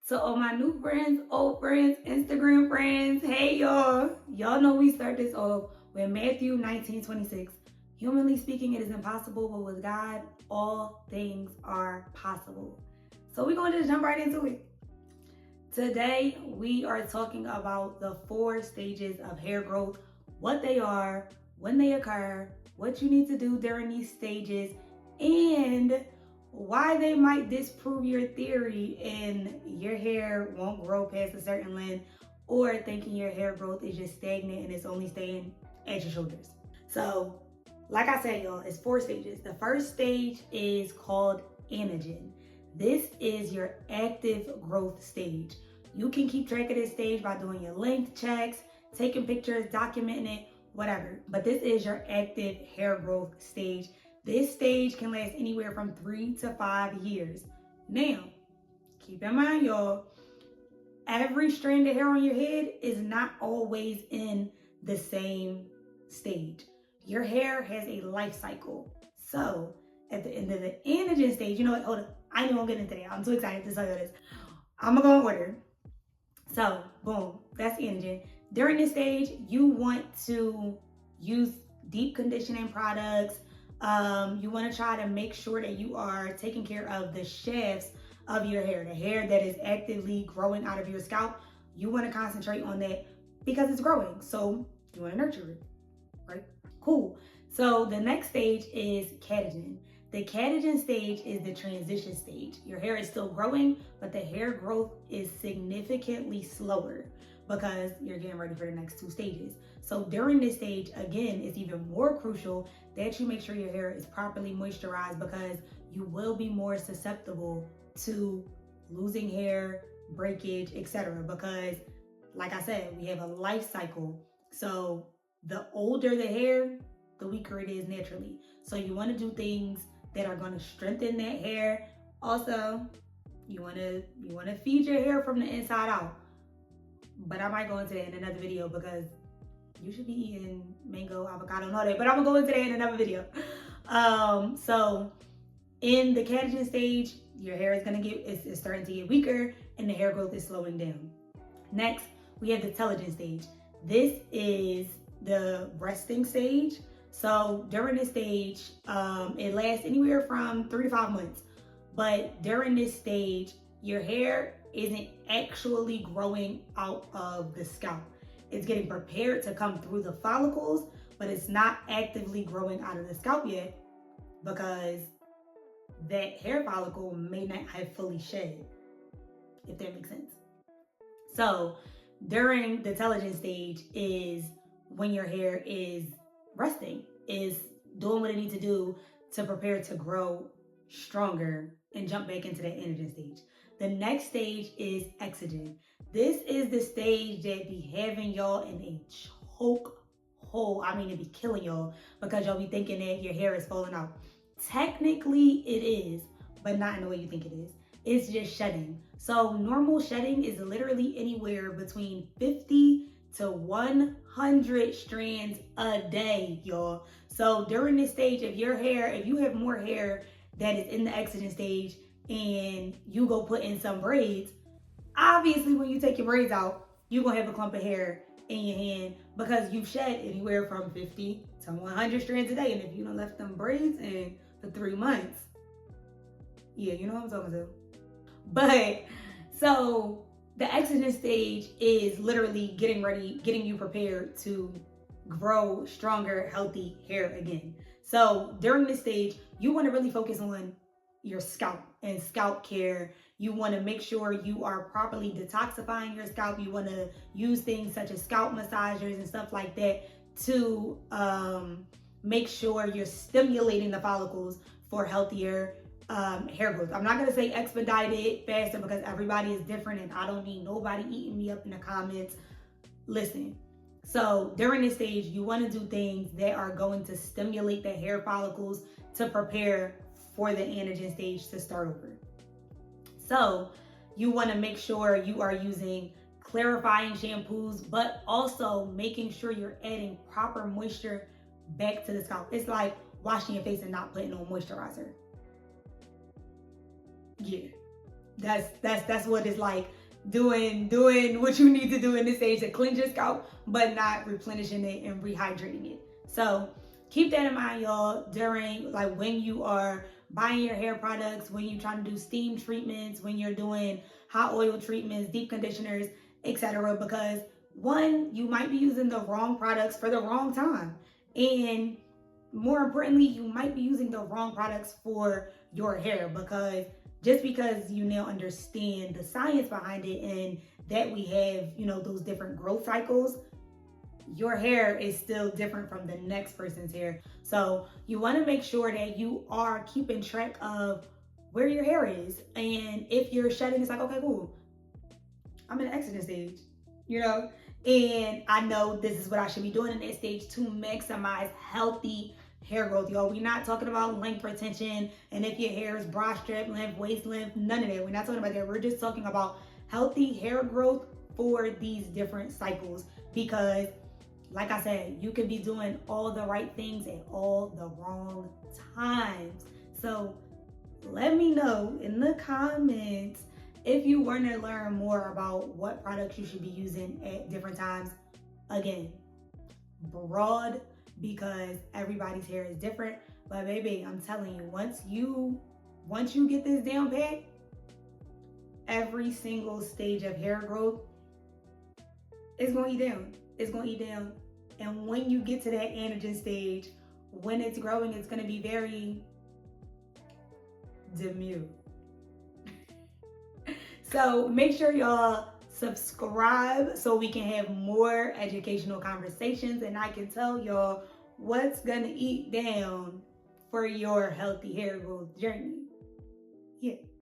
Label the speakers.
Speaker 1: To all my new friends, old friends, Instagram friends, hey y'all. Y'all know we start this off with Matthew 19:26. Humanly speaking, it is impossible, but with God, all things are possible. So we're going to just jump right into it. Today, we are talking about the 4 stages of hair growth, what they are, when they occur, what you need to do during these stages, and why they might disprove your theory and your hair won't grow past a certain length, or thinking your hair growth is just stagnant and it's only staying at your shoulders. So, like I said, y'all, it's 4 stages. The first stage is called anagen. This is your active growth stage. You can keep track of this stage by doing your length checks, taking pictures, documenting it, whatever. But this is your active hair growth stage. This stage can last anywhere from 3 to 5 years. Now, keep in mind, y'all, every strand of hair on your head is not always in the same stage. Your hair has a life cycle. So, at the end of the anagen stage, you know what? Hold up. I know I'm getting into that. I'm too excited to tell you this. I'm gonna go in order. So, boom, that's anagen. During this stage, you want to use deep conditioning products. You want to try to make sure that you are taking care of the shafts of your hair, the hair that is actively growing out of your scalp. You want to concentrate on that because it's growing. So, you want to nurture it, right? Cool. So, the next stage is catagen. The catagen stage is the transition stage. Your hair is still growing, but the hair growth is significantly slower because you're getting ready for the next 2 stages. So during this stage, again, it's even more crucial that you make sure your hair is properly moisturized because you will be more susceptible to losing hair, breakage, etc. Because, like I said, we have a life cycle. So the older the hair, the weaker it is naturally. So you want to do things that are going to strengthen that hair. Also, you want to feed your hair from the inside out. But I might go into that in another video because you should be eating mango, avocado, and all that. But I'm gonna go into that in another video. So in the catagen stage, your hair is it's starting to get weaker and the hair growth is slowing down. Next, we have the telogen stage. This is the resting stage. So during this stage, it lasts anywhere from 3 to 5 months. But during this stage, your hair isn't actually growing out of the scalp. It's getting prepared to come through the follicles, but it's not actively growing out of the scalp yet because that hair follicle may not have fully shed, if that makes sense. So during the telogen stage is when your hair is resting, is doing what it needs to do to prepare to grow stronger and jump back into that anagen stage. The next stage is exogen. This is the stage that be having y'all in a choke hole. I mean, it be killing y'all because y'all be thinking that your hair is falling out. Technically, it is, but not in the way you think it is. It's just shedding. So normal shedding is literally anywhere between 50 to 100 strands a day, y'all. So during this stage, if you have more hair that is in the exogen stage and you go put in some braids, obviously when you take your braids out, you're gonna have a clump of hair in your hand because you've shed anywhere from 50 to 100 strands a day. And if you don't left them braids in for 3 months, yeah, you know what I'm talking about. But so the exogen stage is literally getting you prepared to grow stronger, healthy hair again. So during this stage, you want to really focus on your scalp and scalp care. You want to make sure you are properly detoxifying your scalp. You want to use things such as scalp massagers and stuff like that to make sure you're stimulating the follicles for healthier hair growth. I'm not going to say expedite it faster because everybody is different and I don't need nobody eating me up in the comments. Listen. So during this stage, you want to do things that are going to stimulate the hair follicles to prepare for the anagen stage to start over. So you want to make sure you are using clarifying shampoos, but also making sure you're adding proper moisture back to the scalp. It's like washing your face and not putting on moisturizer. Yeah. That's what it's like, doing what you need to do in this stage to cleanse your scalp, but not replenishing it and rehydrating it. So keep that in mind, y'all, during like when you are buying your hair products, when you're trying to do steam treatments, when you're doing hot oil treatments, deep conditioners, etc. Because one, you might be using the wrong products for the wrong time, and more importantly, you might be using the wrong products for your hair, because just because you now understand the science behind it and that we have, those different growth cycles, your hair is still different from the next person's hair. So you want to make sure that you are keeping track of where your hair is. And if you're shedding, it's like, okay, cool, I'm in the exodus stage, and I know this is what I should be doing in that stage to maximize healthy hair growth, y'all. We're not talking about length retention and if your hair is bra strap length, waist length, none of that. We're not talking about that. We're just talking about healthy hair growth for these different cycles, because like I said, you could be doing all the right things at all the wrong times. So let me know in the comments if you want to learn more about what products you should be using at different times. Again, broad, because everybody's hair is different. But baby, I'm telling you, once you get this down pat, every single stage of hair growth is going to eat down. It's going to eat down. And when you get to that anagen stage, when it's growing, it's going to be very demure. So make sure y'all subscribe so we can have more educational conversations, and I can tell y'all what's gonna eat down for your healthy hair growth journey.